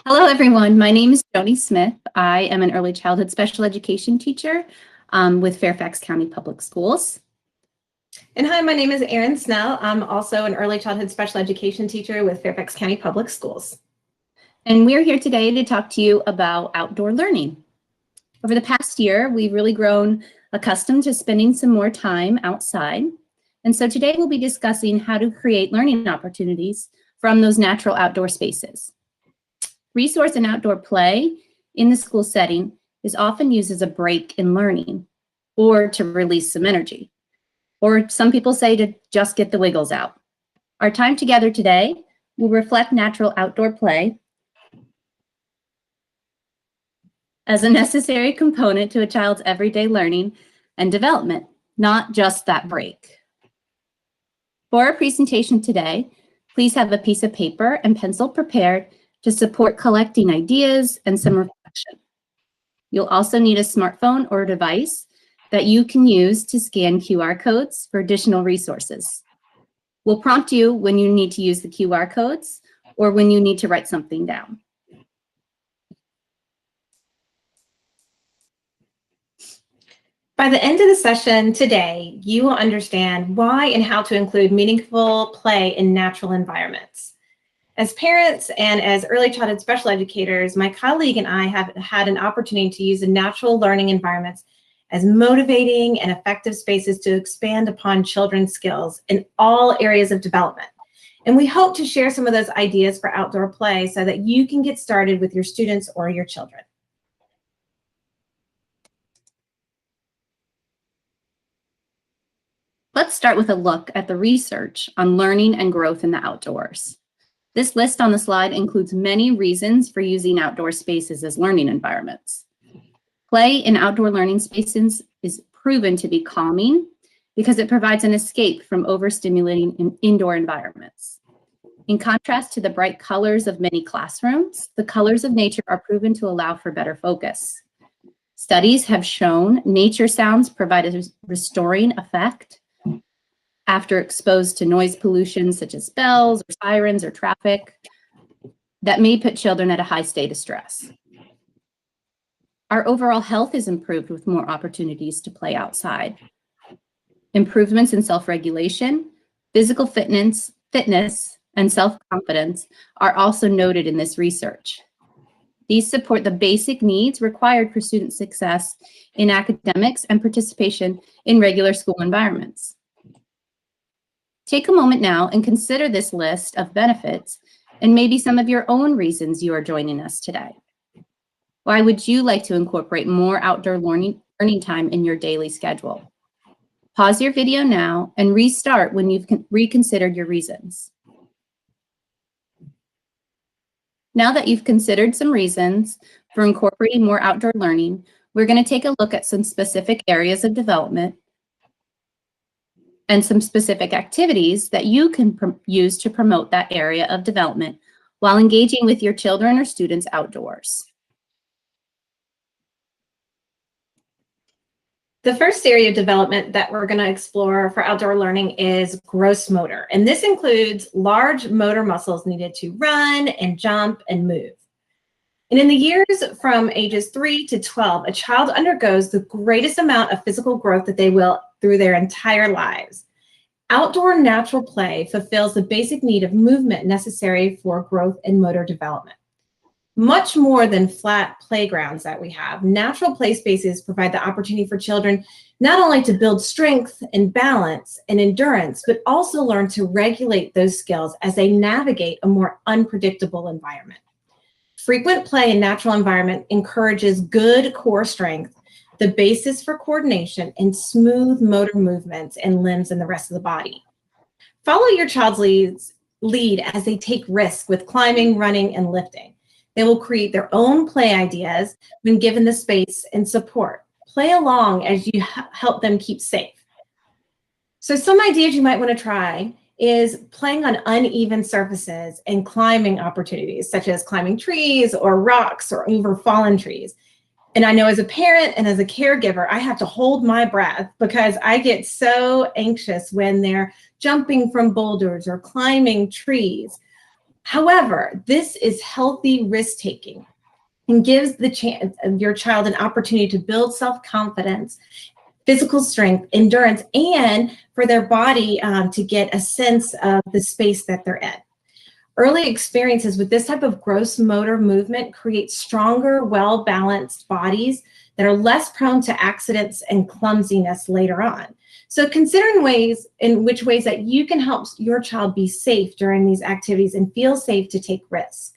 Hello, everyone. My name is Joni Smith. I am an early childhood special education teacher with Fairfax County Public Schools. And hi, my name is Erin Snell. I'm also an early childhood special education teacher with Fairfax County Public Schools. And we're here today to talk to you about outdoor learning. Over the past year, we've really grown accustomed to spending some more time outside. And so today we'll be discussing how to create learning opportunities from those natural outdoor spaces. Resource and outdoor play in the school setting is often used as a break in learning or to release some energy. Or some people say to just get the wiggles out. Our time together today will reflect natural outdoor play as a necessary component to a child's everyday learning and development, not just that break. For our presentation today, please have a piece of paper and pencil prepared to support collecting ideas and some reflection. You'll also need a smartphone or device that you can use to scan QR codes for additional resources. We'll prompt you when you need to use the QR codes or when you need to write something down. By the end of the session today, you will understand why and how to include meaningful play in natural environments. As parents and as early childhood special educators, my colleague and I have had an opportunity to use the natural learning environments as motivating and effective spaces to expand upon children's skills in all areas of development. And we hope to share some of those ideas for outdoor play so that you can get started with your students or your children. Let's start with a look at the research on learning and growth in the outdoors. This list on the slide includes many reasons for using outdoor spaces as learning environments. Play in outdoor learning spaces is proven to be calming because it provides an escape from overstimulating indoor environments. In contrast to the bright colors of many classrooms, the colors of nature are proven to allow for better focus. Studies have shown nature sounds provide a restoring effect after exposed to noise pollution such as bells or sirens or traffic that may put children at a high state of stress. Our overall health is improved with more opportunities to play outside. Improvements in self-regulation, physical fitness, and self-confidence are also noted in this research. These support the basic needs required for student success in academics and participation in regular school environments. Take a moment now and consider this list of benefits and maybe some of your own reasons you are joining us today. Why would you like to incorporate more outdoor learning time in your daily schedule? Pause your video now and restart when you've reconsidered your reasons. Now that you've considered some reasons for incorporating more outdoor learning, we're going to take a look at some specific areas of development and some specific activities that you can use to promote that area of development while engaging with your children or students outdoors. The first area of development that we're going to explore for outdoor learning is gross motor. And this includes large motor muscles needed to run and jump and move. And in the years from ages 3 to 12, a child undergoes the greatest amount of physical growth that they will through their entire lives. Outdoor natural play fulfills the basic need of movement necessary for growth and motor development. Much more than flat playgrounds that we have, natural play spaces provide the opportunity for children not only to build strength and balance and endurance, but also learn to regulate those skills as they navigate a more unpredictable environment. Frequent play in natural environment encourages good core strength, the basis for coordination, and smooth motor movements in limbs and the rest of the body. Follow your child's lead as they take risks with climbing, running, and lifting. They will create their own play ideas when given the space and support. Play along as you help them keep safe. So some ideas you might want to try is playing on uneven surfaces and climbing opportunities, such as climbing trees or rocks or over fallen trees. And I know as a parent and as a caregiver, I have to hold my breath because I get so anxious when they're jumping from boulders or climbing trees. However, this is healthy risk-taking and gives your child an opportunity to build self-confidence, physical strength, endurance, and for their body to get a sense of the space that they're in. Early experiences with this type of gross motor movement create stronger, well-balanced bodies that are less prone to accidents and clumsiness later on. So considering ways that you can help your child be safe during these activities and feel safe to take risks.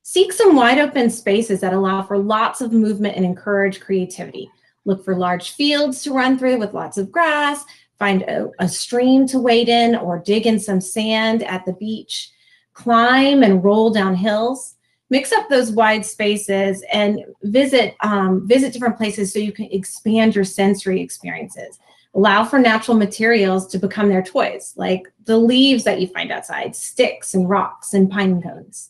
Seek some wide open spaces that allow for lots of movement and encourage creativity. Look for large fields to run through with lots of grass. Find a stream to wade in or dig in some sand at the beach. Climb and roll down hills. Mix up those wide spaces and visit different places so you can expand your sensory experiences. Allow for natural materials to become their toys, like the leaves that you find outside, sticks and rocks and pine cones.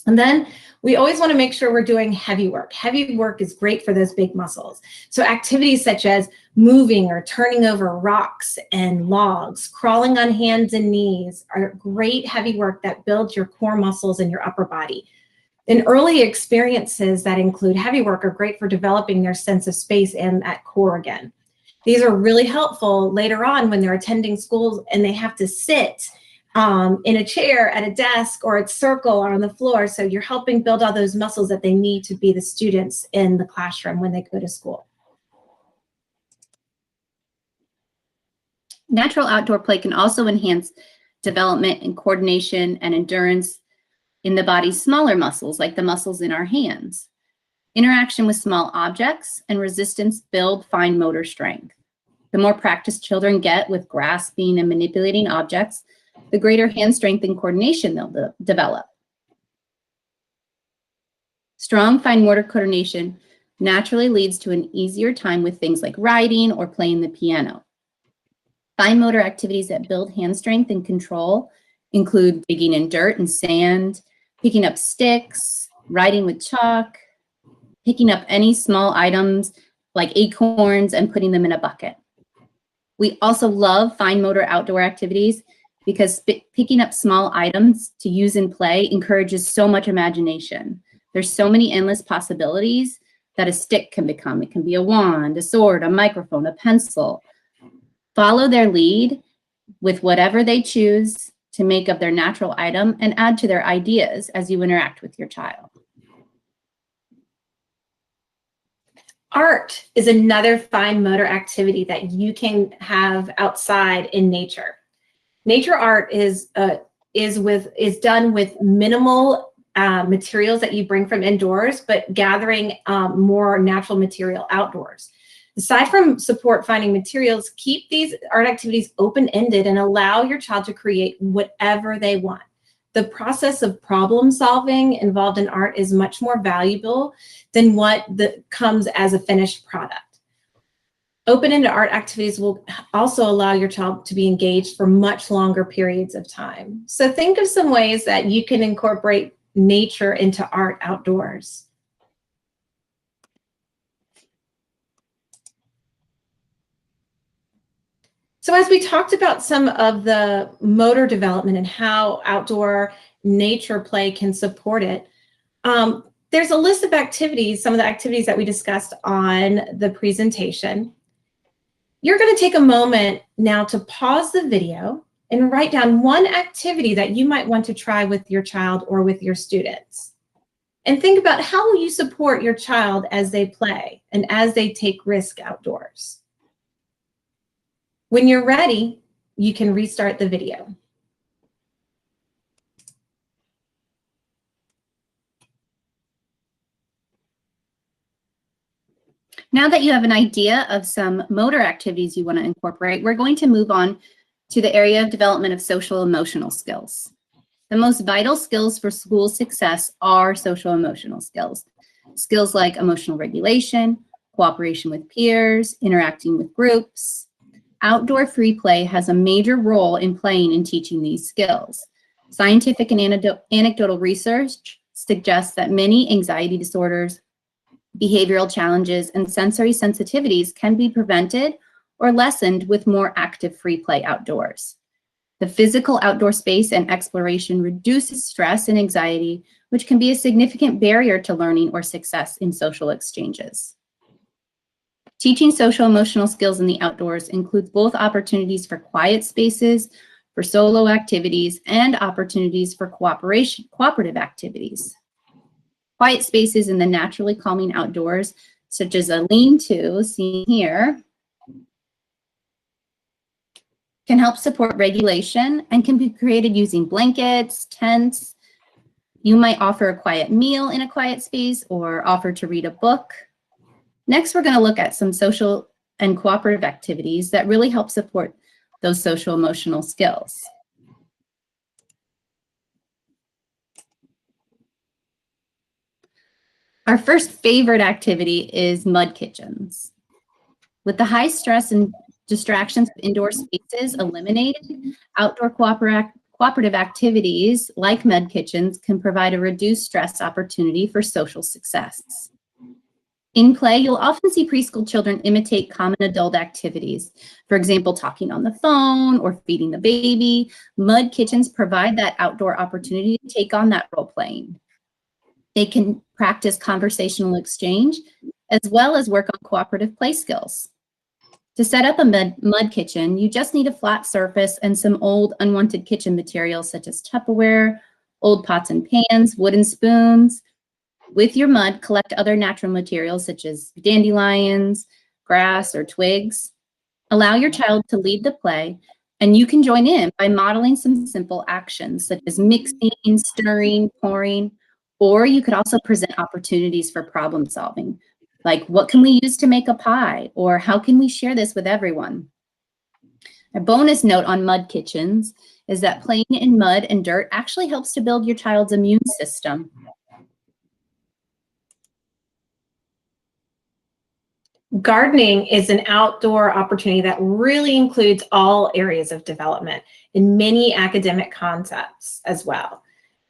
And then we always want to make sure we're doing heavy work. Heavy work is great for those big muscles. So activities such as moving or turning over rocks and logs, crawling on hands and knees are great heavy work that builds your core muscles and your upper body. And early experiences that include heavy work are great for developing their sense of space and that core again. These are really helpful later on when they're attending schools and they have to sit in a chair at a desk or at circle or on the floor. So you're helping build all those muscles that they need to be the students in the classroom when they go to school. Natural outdoor play can also enhance development and coordination and endurance in the body's smaller muscles, like the muscles in our hands. Interaction with small objects and resistance build fine motor strength. The more practice children get with grasping and manipulating objects, the greater hand strength and coordination they'll develop. Strong fine motor coordination naturally leads to an easier time with things like writing or playing the piano. Fine motor activities that build hand strength and control include digging in dirt and sand, picking up sticks, writing with chalk, picking up any small items like acorns and putting them in a bucket. We also love fine motor outdoor activities because picking up small items to use in play encourages so much imagination. There's so many endless possibilities that a stick can become. It can be a wand, a sword, a microphone, a pencil. Follow their lead with whatever they choose to make of their natural item and add to their ideas as you interact with your child. Art is another fine motor activity that you can have outside in nature. Nature art is done with minimal materials that you bring from indoors, but gathering more natural material outdoors. Aside from support finding materials, keep these art activities open-ended and allow your child to create whatever they want. The process of problem solving involved in art is much more valuable than what comes as a finished product. Open-ended art activities will also allow your child to be engaged for much longer periods of time. So think of some ways that you can incorporate nature into art outdoors. So as we talked about some of the motor development and how outdoor nature play can support it, there's a list of activities, some of the activities that we discussed on the presentation. You're going to take a moment now to pause the video and write down one activity that you might want to try with your child or with your students. And think about how will you support your child as they play and as they take risk outdoors. When you're ready, you can restart the video. Now that you have an idea of some motor activities you want to incorporate, we're going to move on to the area of development of social emotional skills. The most vital skills for school success are social emotional skills. Skills like emotional regulation, cooperation with peers, interacting with groups. Outdoor free play has a major role in playing and teaching these skills. Scientific and anecdotal research suggests that many anxiety disorders, behavioral challenges, and sensory sensitivities can be prevented or lessened with more active free play outdoors. The physical outdoor space and exploration reduces stress and anxiety, which can be a significant barrier to learning or success in social exchanges. Teaching social emotional skills in the outdoors includes both opportunities for quiet spaces, for solo activities, and opportunities for cooperative activities. Quiet spaces in the naturally calming outdoors, such as a lean-to, seen here, can help support regulation and can be created using blankets, tents. You might offer a quiet meal in a quiet space or offer to read a book. Next, we're going to look at some social and cooperative activities that really help support those social emotional skills. Our first favorite activity is mud kitchens. With the high stress and distractions of indoor spaces eliminated, outdoor cooperative activities like mud kitchens can provide a reduced stress opportunity for social success. In play, you'll often see preschool children imitate common adult activities. For example, talking on the phone or feeding the baby. Mud kitchens provide that outdoor opportunity to take on that role playing. They can practice conversational exchange as well as work on cooperative play skills. To set up a mud kitchen, you just need a flat surface and some old unwanted kitchen materials such as Tupperware, old pots and pans, wooden spoons. With your mud, collect other natural materials such as dandelions, grass, or twigs. Allow your child to lead the play, and you can join in by modeling some simple actions such as mixing, stirring, pouring, or you could also present opportunities for problem solving. Like, what can we use to make a pie? Or how can we share this with everyone? A bonus note on mud kitchens is that playing in mud and dirt actually helps to build your child's immune system. Gardening is an outdoor opportunity that really includes all areas of development and many academic concepts as well.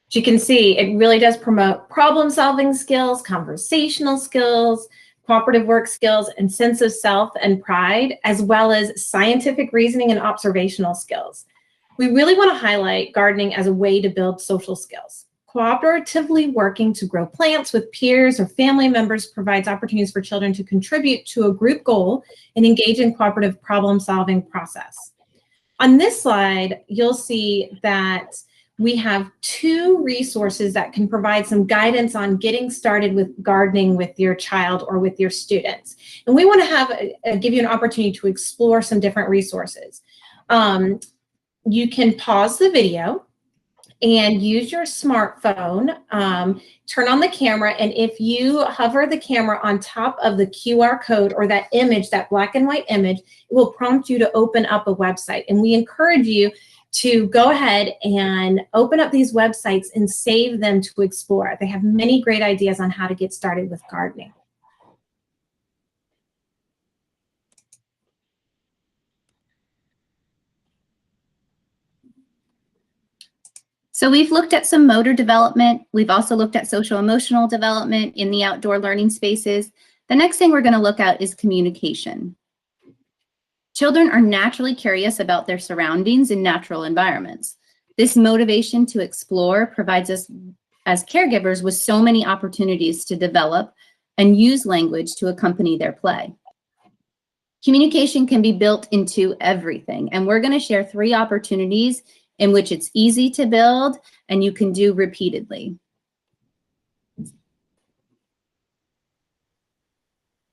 As you can see, it really does promote problem-solving skills, conversational skills, cooperative work skills, and sense of self and pride, as well as scientific reasoning and observational skills. We really want to highlight gardening as a way to build social skills. Cooperatively working to grow plants with peers or family members provides opportunities for children to contribute to a group goal and engage in cooperative problem-solving process. On this slide, you'll see that we have two resources that can provide some guidance on getting started with gardening with your child or with your students. And we want to give you an opportunity to explore some different resources. You can pause the video and use your smartphone, turn on the camera, and if you hover the camera on top of the QR code or that image, that black and white image, it will prompt you to open up a website. And we encourage you to go ahead and open up these websites and save them to explore. They have many great ideas on how to get started with gardening. So we've looked at some motor development. We've also looked at social emotional development in the outdoor learning spaces. The next thing we're going to look at is communication. Children are naturally curious about their surroundings and natural environments. This motivation to explore provides us as caregivers with so many opportunities to develop and use language to accompany their play. Communication can be built into everything, and we're going to share 3 opportunities in which it's easy to build and you can do repeatedly.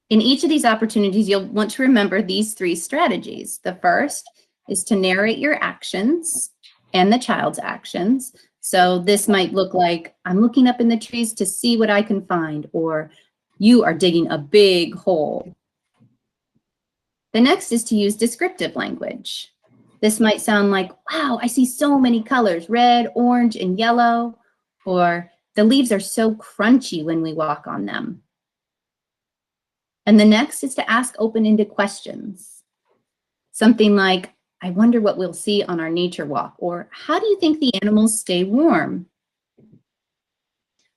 In each of these opportunities, you'll want to remember these 3 strategies. The first is to narrate your actions and the child's actions. So this might look like, I'm looking up in the trees to see what I can find, or you are digging a big hole. The next is to use descriptive language. This might sound like, wow, I see so many colors, red, orange, and yellow, or the leaves are so crunchy when we walk on them. And the next is to ask open-ended questions. Something like, I wonder what we'll see on our nature walk, or how do you think the animals stay warm?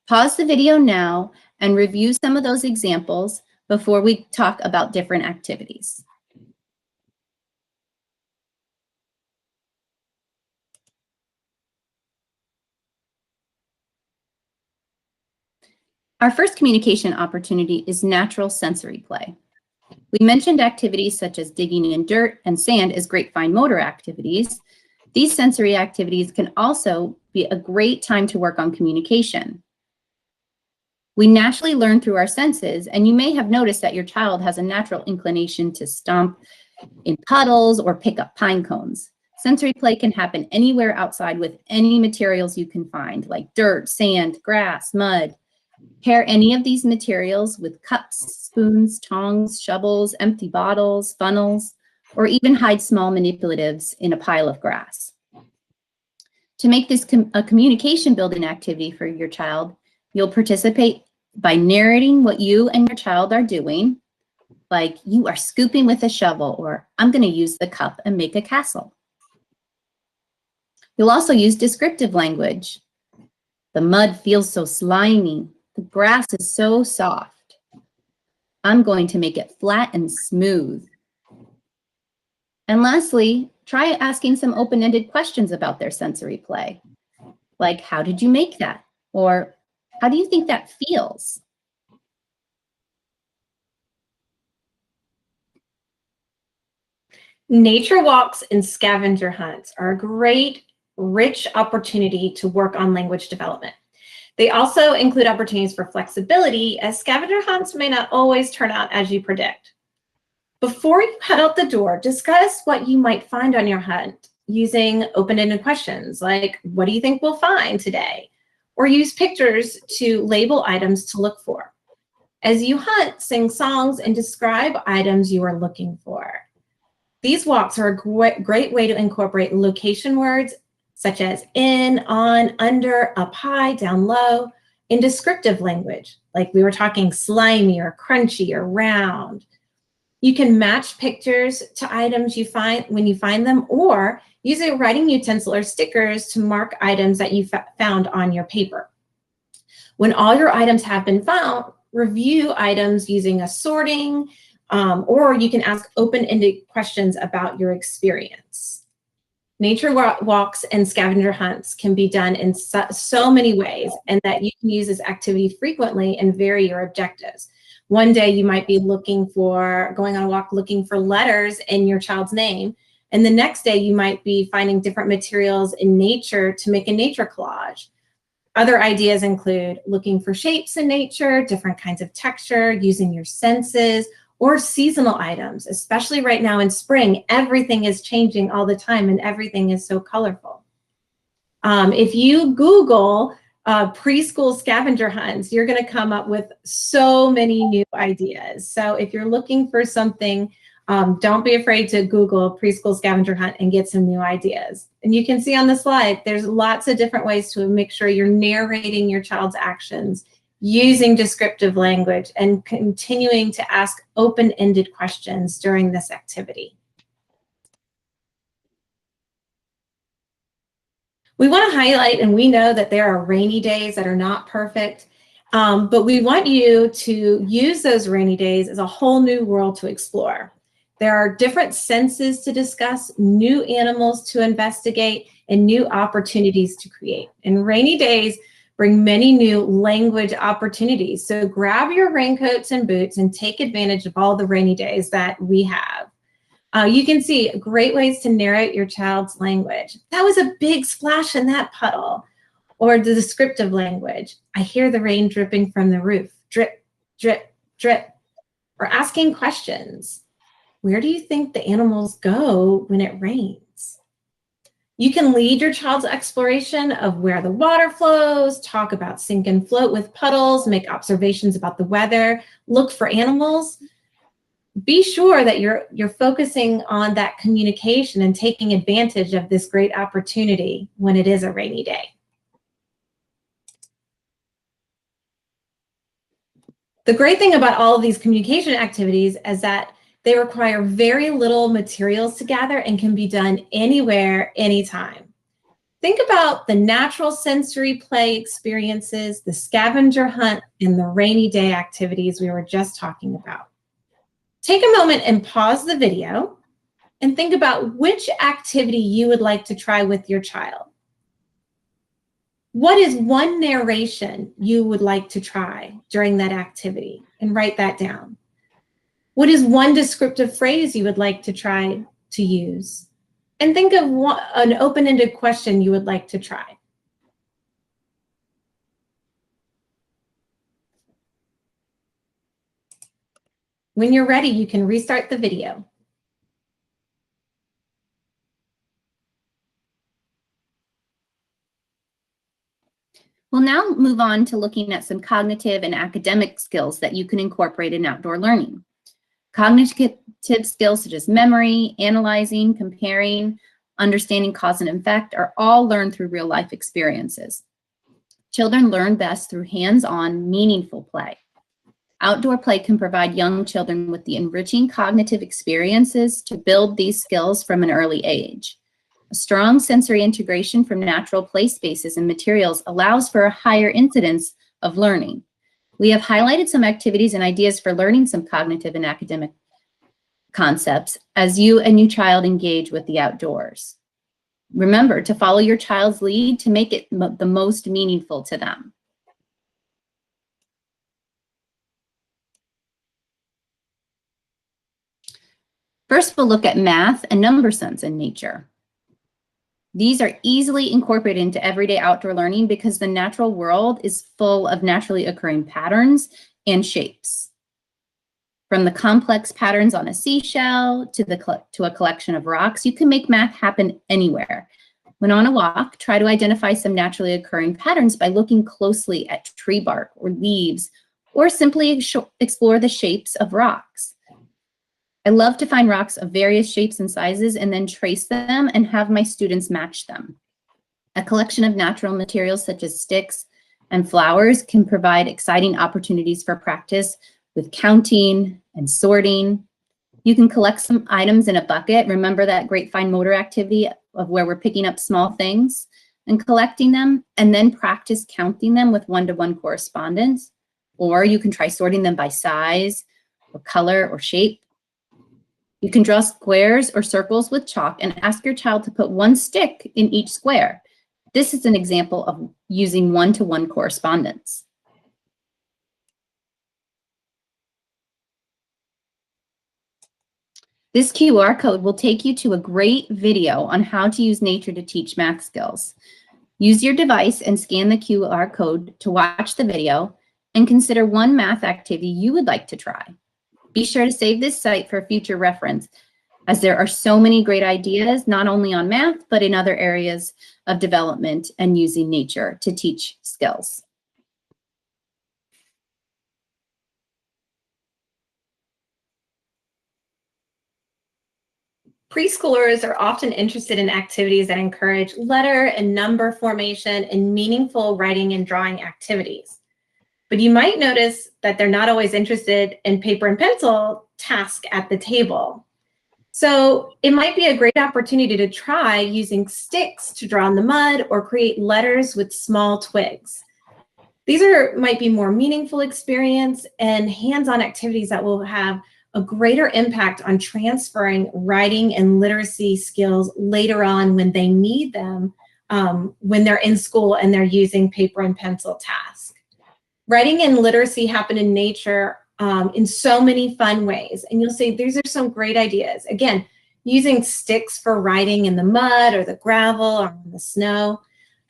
Pause the video now and review some of those examples before we talk about different activities. Our first communication opportunity is natural sensory play. We mentioned activities such as digging in dirt and sand as great fine motor activities. These sensory activities can also be a great time to work on communication. We naturally learn through our senses, and you may have noticed that your child has a natural inclination to stomp in puddles or pick up pine cones. Sensory play can happen anywhere outside with any materials you can find, like dirt, sand, grass, mud. Pair any of these materials with cups, spoons, tongs, shovels, empty bottles, funnels, or even hide small manipulatives in a pile of grass. To make this a communication building activity for your child, you'll participate by narrating what you and your child are doing, like you are scooping with a shovel, or I'm going to use the cup and make a castle. You'll also use descriptive language. The mud feels so slimy. The grass is so soft. I'm going to make it flat and smooth. And lastly, try asking some open-ended questions about their sensory play, like how did you make that? Or how do you think that feels? Nature walks and scavenger hunts are a great, rich opportunity to work on language development. They also include opportunities for flexibility, as scavenger hunts may not always turn out as you predict. Before you head out the door, discuss what you might find on your hunt using open-ended questions like, what do you think we'll find today? Or use pictures to label items to look for. As you hunt, sing songs and describe items you are looking for. These walks are a great way to incorporate location words such as in, on, under, up high, down low, in descriptive language, like we were talking slimy or crunchy or round. You can match pictures to items you find when you find them, or use a writing utensil or stickers to mark items that you found on your paper. When all your items have been found, review items using a sorting, or you can ask open-ended questions about your experience. Nature walks and scavenger hunts can be done in so many ways, and that you can use this activity frequently and vary your objectives. One day you might be going on a walk looking for letters in your child's name, and the next day you might be finding different materials in nature to make a nature collage. Other ideas include looking for shapes in nature, different kinds of texture, using your senses, or seasonal items, especially right now in spring. Everything is changing all the time and everything is so colorful. If you Google preschool scavenger hunts, you're gonna come up with so many new ideas. So if you're looking for something, don't be afraid to Google preschool scavenger hunt and get some new ideas. And you can see on the slide, there's lots of different ways to make sure you're narrating your child's actions, using descriptive language, and continuing to ask open-ended questions during this activity. We want to highlight, and we know that there are rainy days that are not perfect, but we want you to use those rainy days as a whole new world to explore. There are different senses to discuss, new animals to investigate, and new opportunities to create. And rainy days bring many new language opportunities. So grab your raincoats and boots and take advantage of all the rainy days that we have. You can see great ways to narrate your child's language. That was a big splash in that puddle. Or the descriptive language. I hear the rain dripping from the roof. Drip, drip, drip. Or asking questions. Where do you think the animals go when it rains? You can lead your child's exploration of where the water flows, talk about sink and float with puddles, make observations about the weather, look for animals. Be sure that you're focusing on that communication and taking advantage of this great opportunity when it is a rainy day. The great thing about all of these communication activities is that they require very little materials to gather and can be done anywhere, anytime. Think about the natural sensory play experiences, the scavenger hunt, and the rainy day activities we were just talking about. Take a moment and pause the video and think about which activity you would like to try with your child. What is one narration you would like to try during that activity? And write that down. What is one descriptive phrase you would like to try to use? And think of an open-ended question you would like to try. When you're ready, you can restart the video. We'll now move on to looking at some cognitive and academic skills that you can incorporate in outdoor learning. Cognitive skills such as memory, analyzing, comparing, understanding cause and effect are all learned through real-life experiences. Children learn best through hands-on, meaningful play. Outdoor play can provide young children with the enriching cognitive experiences to build these skills from an early age. A strong sensory integration from natural play spaces and materials allows for a higher incidence of learning. We have highlighted some activities and ideas for learning some cognitive and academic concepts as you and your child engage with the outdoors. Remember to follow your child's lead to make it the most meaningful to them. First, we'll look at math and number sense in nature. These are easily incorporated into everyday outdoor learning because the natural world is full of naturally occurring patterns and shapes. From the complex patterns on a seashell to a collection of rocks, you can make math happen anywhere. When on a walk, try to identify some naturally occurring patterns by looking closely at tree bark or leaves, or simply explore the shapes of rocks. I love to find rocks of various shapes and sizes and then trace them and have my students match them. A collection of natural materials such as sticks and flowers can provide exciting opportunities for practice with counting and sorting. You can collect some items in a bucket. Remember that great fine motor activity of where we're picking up small things and collecting them, and then practice counting them with one-to-one correspondence. Or you can try sorting them by size or color or shape. You can draw squares or circles with chalk and ask your child to put one stick in each square. This is an example of using one-to-one correspondence. This QR code will take you to a great video on how to use nature to teach math skills. Use your device and scan the QR code to watch the video and consider one math activity you would like to try. Be sure to save this site for future reference, as there are so many great ideas, not only on math, but in other areas of development and using nature to teach skills. Preschoolers are often interested in activities that encourage letter and number formation and meaningful writing and drawing activities. But you might notice that they're not always interested in paper and pencil tasks at the table. So it might be a great opportunity to try using sticks to draw in the mud or create letters with small twigs. These might be more meaningful experience and hands-on activities that will have a greater impact on transferring writing and literacy skills later on when they need them, when they're in school and they're using paper and pencil tasks. Writing and literacy happen in nature in so many fun ways. And you'll see these are some great ideas. Again, using sticks for writing in the mud or the gravel or in the snow.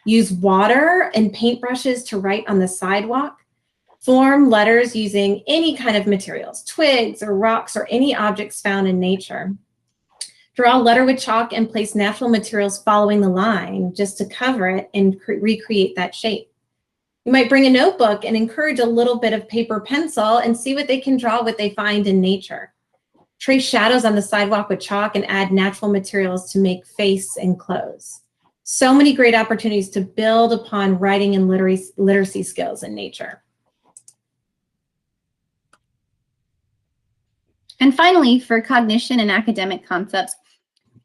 Use water and paintbrushes to write on the sidewalk. Form letters using any kind of materials, twigs or rocks or any objects found in nature. Draw a letter with chalk and place natural materials following the line just to cover it and recreate that shape. You might bring a notebook and encourage a little bit of paper pencil and see what they can draw, what they find in nature. Trace shadows on the sidewalk with chalk and add natural materials to make face and clothes. So many great opportunities to build upon writing and literacy skills in nature. And finally, for cognition and academic concepts,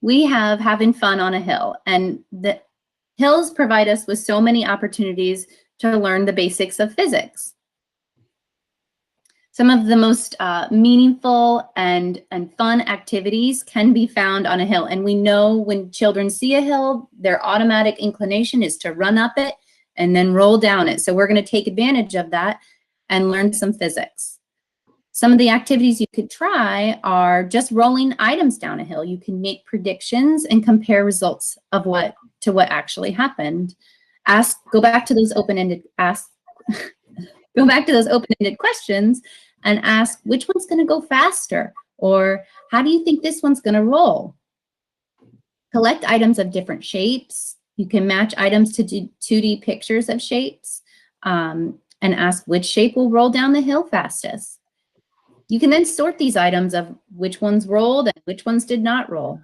we have having fun on a hill. And the hills provide us with so many opportunities to learn the basics of physics. Some of the most meaningful and fun activities can be found on a hill. And we know when children see a hill, their automatic inclination is to run up it and then roll down it. So we're going to take advantage of that and learn some physics. Some of the activities you could try are just rolling items down a hill. You can make predictions and compare results of what actually happened. Go back to those open-ended questions and ask which one's going to go faster, or how do you think this one's going to roll? Collect items of different shapes. You can match items to 2D pictures of shapes and ask which shape will roll down the hill fastest. You can then sort these items of which ones rolled and which ones did not roll.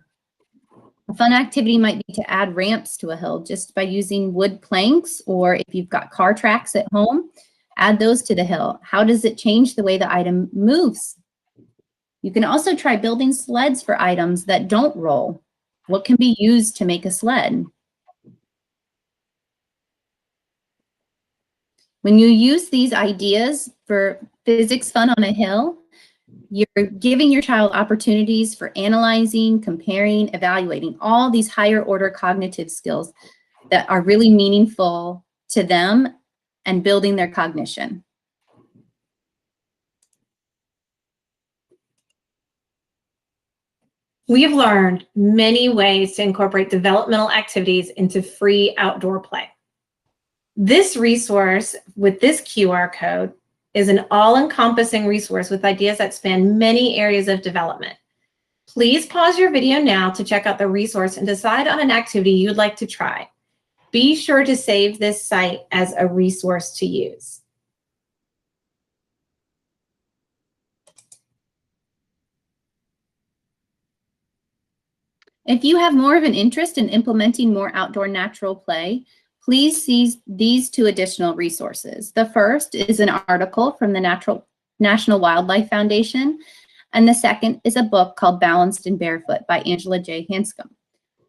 A fun activity might be to add ramps to a hill just by using wood planks, or if you've got car tracks at home, add those to the hill. How does it change the way the item moves? You can also try building sleds for items that don't roll. What can be used to make a sled? When you use these ideas for physics fun on a hill, you're giving your child opportunities for analyzing, comparing, evaluating all these higher order cognitive skills that are really meaningful to them and building their cognition. We have learned many ways to incorporate developmental activities into free outdoor play. This resource with this QR code is an all-encompassing resource with ideas that span many areas of development. Please pause your video now to check out the resource and decide on an activity you'd like to try. Be sure to save this site as a resource to use. If you have more of an interest in implementing more outdoor natural play, please see these two additional resources. The first is an article from the National Wildlife Foundation, and the second is a book called Balanced and Barefoot by Angela J. Hanscom.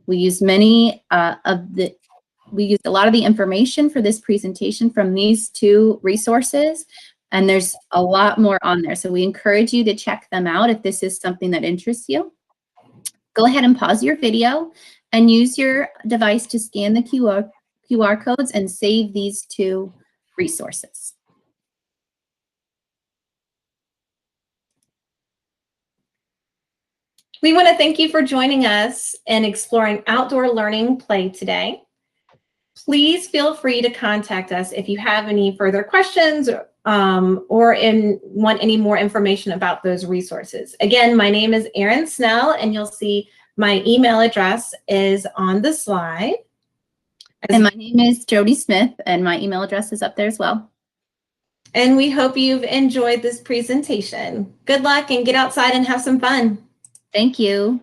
We used a lot of the information for this presentation from these two resources, and there's a lot more on there. So we encourage you to check them out if this is something that interests you. Go ahead and pause your video and use your device to scan the QR codes and save these two resources. We want to thank you for joining us in exploring outdoor learning play today. Please feel free to contact us if you have any further questions or want any more information about those resources. Again, my name is Erin Snell, and you'll see my email address is on the slide. And my name is Jody Smith, and my email address is up there as well. And we hope you've enjoyed this presentation. Good luck and get outside and have some fun. Thank you.